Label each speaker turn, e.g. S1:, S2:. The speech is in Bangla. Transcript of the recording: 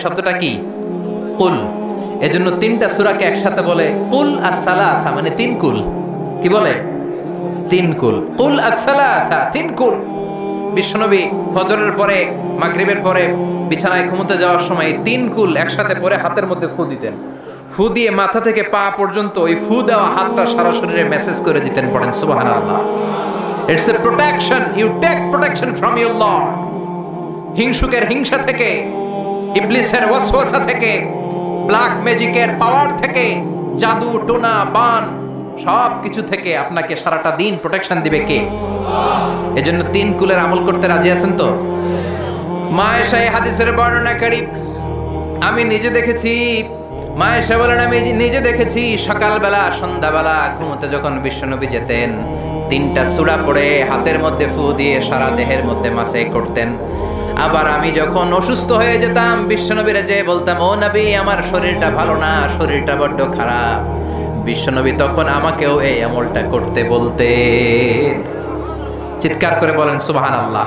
S1: শব্দটা কি? কুল। এজন্য তিনটা সূরাকে একসাথে বলে কুল আস-সালাসা, মানে তিন কুল। কি বলে? তিন কুল। কুল আস-সালাসা, তিন কুল। বিশ্বনবী ফজরের পরে, মাগরিবের পরে বিছানায় ঘুমোতে যাওয়ার সময় তিন কুল একসাথে পরে হাতের মধ্যে ফু দিতেন। ফু দিয়ে মাথা থেকে পা পর্যন্ত ওই ফু দেওয়া হাতটা সারা শরীরে মেসেজ করে দিতেন। পড়েন সুবহানাল্লাহ। It's a protection, you take protection from your lord. হিংসুকের হিংসা থেকে, ইবলিসের ওয়াসওয়াসা থেকে, ব্ল্যাক ম্যাজিকের পাওয়ার থেকে, জাদু টোনা বান সব কিছু থেকে আপনাকে সারাটা দিন প্রোটেকশন দিবে কে? এজন্য তিন কুলের আমল করতে রাজি আছেন তো? মা আয়েশা এই হাদিসের বর্ণনাকারী। আমি নিজে দেখেছি, মা আয়েশা বলেন, আমি নিজে দেখেছি সকালবেলা সন্ধ্যাবেলা ঘুমোতে যখন বিশ্বনবী যেতেন, তিনটা সূরা পড়ে হাতের মধ্যে ফু দিয়ে সারা দেহের মধ্যে মাসে করতেন। আবার আমি যখন অসুস্থ হয়ে যেতাম বিশ্বনবীরে যেয়ে বলতাম, ও নবী আমার শরীরটা ভালো না, শরীরটা বড্ড খারাপ। বিশ্বনবী তখন আমাকেও এই আমলটা করতে বলতেন। চিৎকার করে বলেন সুবহানাল্লাহ।